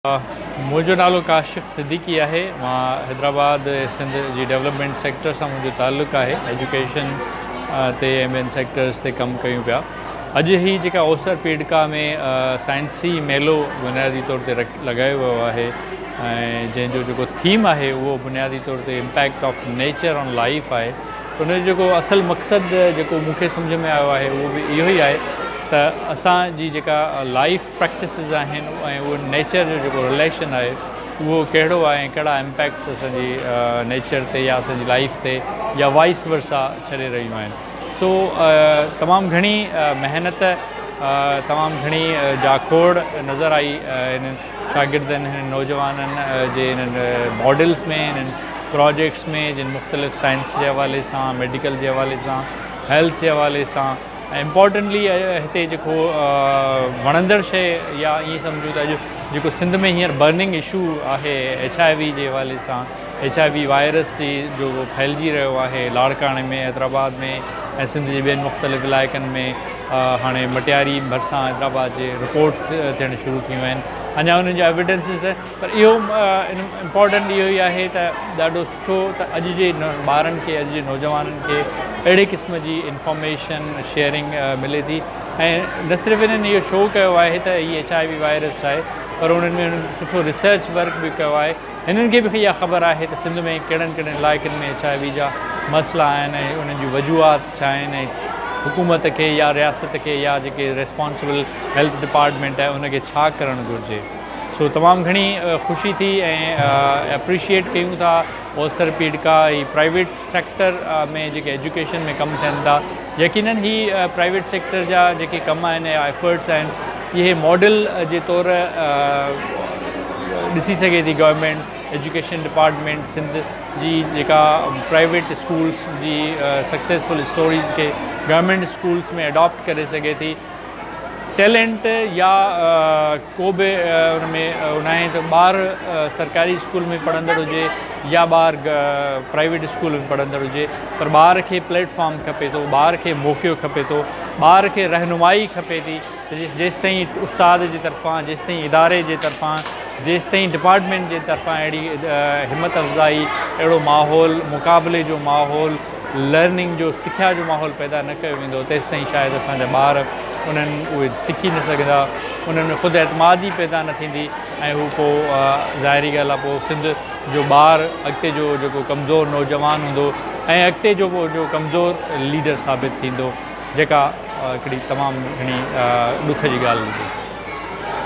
मुझो नालो काशिफ़ सिद्दीकी है। मां हैदराबाद सिंध जी डेवलपमेंट सेक्टर से मुझो ताल्लुक़ है। एजुकेशन ते ॿियनि सेक्टर्स ते कमु कयूं पिया। अॼु ही जेका ओसर पीड़का में साइंसी मेलो बुनियादी तौर ते लॻायो वियो आहे ऐं जंहिंजो जेको थीम आहे उहो बुनियादी तौर ते impact of nature on life आहे। उनजो जेको असल मक़सदु जेको मूंखे सम्झ में आयो आहे उहो बि इहो ई आहे त असांजी जेका लाइफ प्रैक्टिसिस आहिनि ऐं उहो नेचर जो जेको रिलेशन आहे उहो कहिड़ो आहे ऐं कहिड़ा इम्पैक्ट्स असांजी नेचर ते या असांजी लाइफ ते या वाइस वर्सा छॾे रहियूं आहिनि। सो तमामु घणी महिनत तमामु घणी जाखोड़ नज़र आई इन्हनि शागिर्दनि हिननि नौजवाननि जे इन्हनि मॉडल्स में इन्हनि प्रोजेक्ट्स में जिन मुख़्तलिफ़ साइंस जे हवाले सां मेडिकल जे हवाले सां हेल्थ जे हवाले सां ऐं इम्पॉर्टेंटली हिते जेको वणंदड़ शइ या ईअं सम्झूं त अॼु जेको सिंध में हींअर बर्निंग इशू आहे HIV जे हवाले सां HIV वायरस जी जो फैलिजी रहियो आहे लाड़काणे में हैदराबाद में ऐं सिंध जे ॿियनि मुख़्तलिफ़ इलाइक़नि में हाणे मटियारी भरिसां हैदराबाद जे रिपोर्ट थियणु शुरू थियूं आहिनि। अञा उन्हनि जा एविडेंसिस पर इहो इम्पॉर्टेंट इहो ई आहे त ॾाढो सुठो त अॼु जे ॿारनि खे अॼु जे नौजवाननि खे अहिड़े क़िस्म जी इंफॉर्मेशन शेयरिंग मिले थी ऐं न सिर्फ़ु इन्हनि इहो शो कयो आहे त हीअ HIV वायरस आहे पर उन्हनि में उन्हनि सुठो रिसर्च वर्क बि कयो आहे। हिननि खे बि इहा ख़बर आहे त सिंध में कहिड़नि कहिड़नि इलाइक़नि में HIV जा मसइला आहिनि ऐं उन्हनि जूं वजूहात छा आहिनि ऐं हुकूमत खे या रियासत खे या जेके रिस्पॉन्सिबल हेल्थ डिपार्टमेंट आहे उनखे छा करणु घुरिजे। सो तमामु घणी ख़ुशी थी ऐं एप्रिशिएट कयूं था ओसर पीड़का ही प्राइवेट सेक्टर में जेके एजुकेशन में कमु थियनि था। यकीनन ही प्राइवेट सेक्टर जा जेके कम आहिनि या एफर्ट्स आहिनि इहे मॉडल जे तौर ॾिसी सघे थी गवर्नमेंट एजुकेशन डिपार्टमेंट सिंध जी जेका प्राइवेट स्कूल्स जी सक्सेसफुल स्टोरीज़ खे गवर्नमेंट स्कूल्स में अडॉप्ट करे सघे थी। टैलेंट या को बि उन में उन आहे त ॿार सरकारी स्कूल में पढ़ंदड़ हुजे या ॿार प्राइवेट स्कूल में पढ़ंदड़ हुजे पर ॿार खे प्लेटफॉर्म खपे थो, ॿार खे मौक़ो खपे थो, ॿार खे रहनुमाई खपे थी। जेसि ताईं उस्ताद जे तरफ़ां जेसि ताईं इदारे जे तरफ़ां जेसि ताईं डिपार्टमेंट जे तरफ़ां अहिड़ी हिमत अफ़ज़ाई अहिड़ो माहौल मुक़ाबले जो माहौल लर्निंग जो सिख्या जो माहौल पैदा न कयो वेंदो तेसि ताईं शायदि असांजा ॿार उन्हनि उहे सिखी न सघंदा, उन्हनि में ख़ुदि एतमादी पैदा न थींदी ऐं हू पोइ ज़ाहिरी ॻाल्हि आहे पोइ सिंध जो ॿार अॻिते जो जेको कमज़ोर नौजवान हूंदो ऐं अॻिते जो कमज़ोर लीडर साबित थींदो जेका हिकिड़ी तमामु घणी ॾुख जी ॻाल्हि हूंदी।